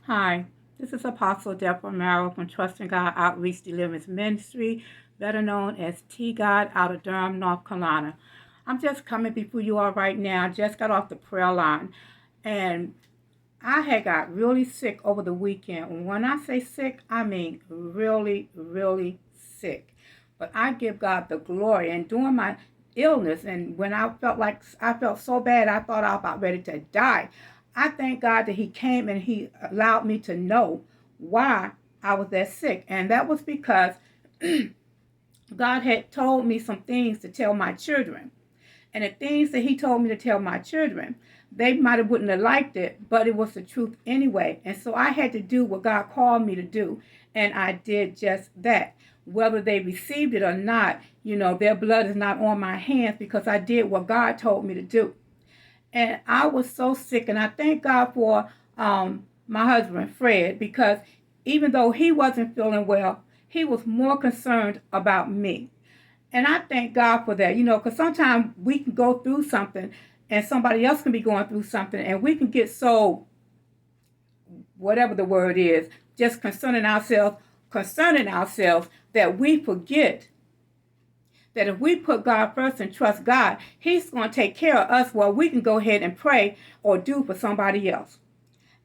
Hi, this is Apostle Deborah Merrill from Trusting God Outreach Deliverance Ministry, better known as T.God out of Durham, North Carolina. I'm just coming before you all right now. Just got off the prayer line, and I had got really sick over the weekend. When I say sick, I mean really, really sick. But I give God the glory. And during my illness, and when I felt so bad, I thought I was about ready to die. I thank God that He came and He allowed me to know why I was that sick. And that was because God had told me some things to tell my children. And the things that He told me to tell my children, they might have wouldn't have liked it, but it was the truth anyway. And so I had to do what God called me to do. And I did just that. Whether they received it or not, their blood is not on my hands because I did what God told me to do. And I was so sick, and I thank God for my husband, Fred, because even though he wasn't feeling well, he was more concerned about me. And I thank God for that, because sometimes we can go through something and somebody else can be going through something, and we can get so, whatever the word is, just concerning ourselves that we forget that if we put God first and trust God, He's going to take care of us while we can go ahead and pray or do for somebody else.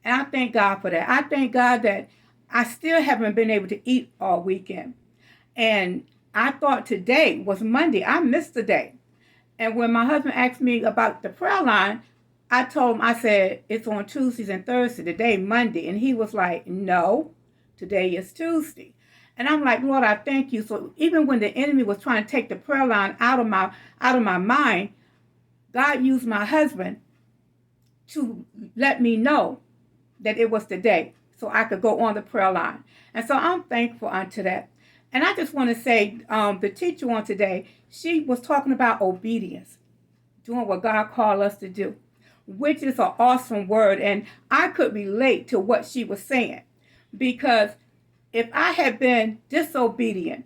And I thank God for that. I thank God that I still haven't been able to eat all weekend. And I thought today was Monday. I missed the day. And when my husband asked me about the prayer line, I told him, I said, it's on Tuesdays and Thursdays, today Monday. And he was like, no, today is Tuesday. And I'm like, Lord, I thank you. So even when the enemy was trying to take the prayer line out of my mind, God used my husband to let me know that it was the day so I could go on the prayer line. And so I'm thankful unto that. And I just want to say, the teacher on today, she was talking about obedience, doing what God called us to do, which is an awesome word. And I could relate to what she was saying, because if I had been disobedient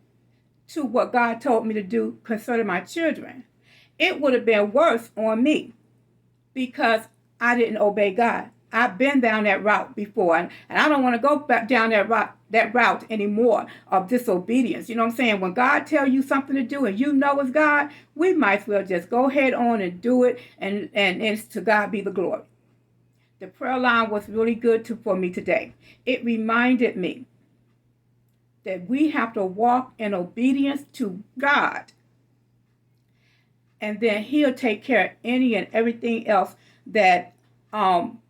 to what God told me to do concerning my children, it would have been worse on me because I didn't obey God. I've been down that route before, and I don't want to go back down that route anymore of disobedience. You know what I'm saying? When God tells you something to do and you know it's God, we might as well just go ahead on and do it, and to God be the glory. The prayer line was really good for me today. It reminded me that we have to walk in obedience to God, and then He'll take care of any and everything else that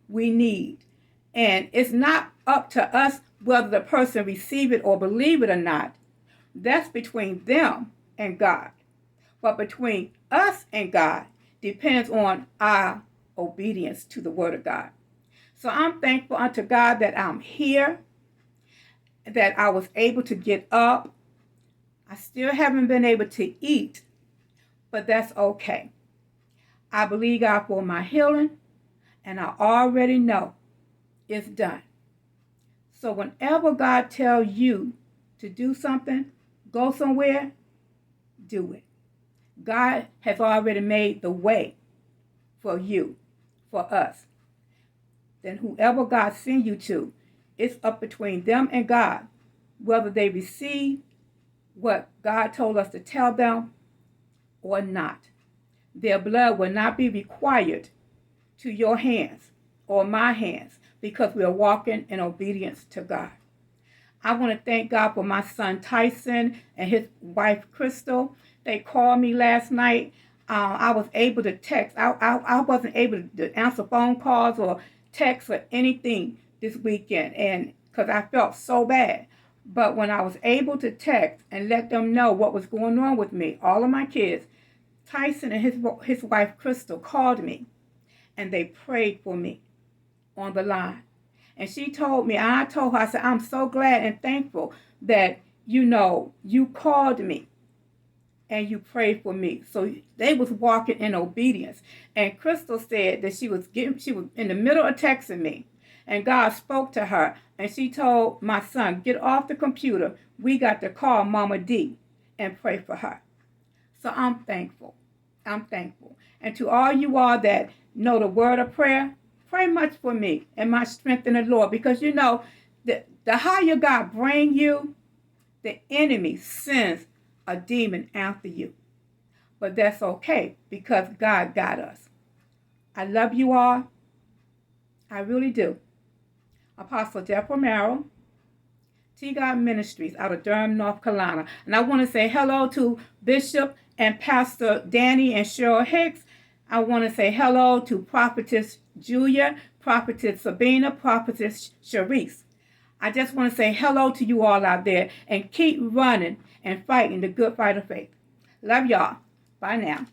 we need. And it's not up to us whether the person receive it or believe it or not. That's between them and God. But between us and God depends on our obedience to the Word of God. So I'm thankful unto God that I'm here, that I was able to get up. I still haven't been able to eat, but that's okay. I believe God for my healing, and I already know it's done. So whenever God tells you to do something, go somewhere, do it. God has already made the way for you, for us. Then whoever God sends you to, it's up between them and God, whether they receive what God told us to tell them or not. Their blood will not be required to your hands or my hands because we are walking in obedience to God. I want to thank God for my son Tyson and his wife Crystal. They called me last night. I was able to text. I wasn't able to answer phone calls or text or anything this weekend, and because I felt so bad. But when I was able to text and let them know what was going on with me, all of my kids, Tyson and his wife Crystal called me, and they prayed for me on the line. And she told me, I told her, I said, I'm so glad and thankful that, you called me and you prayed for me. So they was walking in obedience. And Crystal said that she was in the middle of texting me, and God spoke to her, and she told my son, get off the computer. We got to call Mama D and pray for her. So I'm thankful. I'm thankful. And to all you all that know the word of prayer, Pray much for me and my strength in the Lord, because you know, the higher God bring you, the enemy sends a demon after you. But that's okay, because God got us. I love you all. I really do. Apostle Deborah Merrill, T.God Ministries out of Durham, North Carolina. And I want to say hello to Bishop and Pastor Danny and Cheryl Hicks. I want to say hello to Prophetess Julia, Prophetess Sabina, Prophetess Sharice. I just want to say hello to you all out there, and keep running and fighting the good fight of faith. Love y'all. Bye now.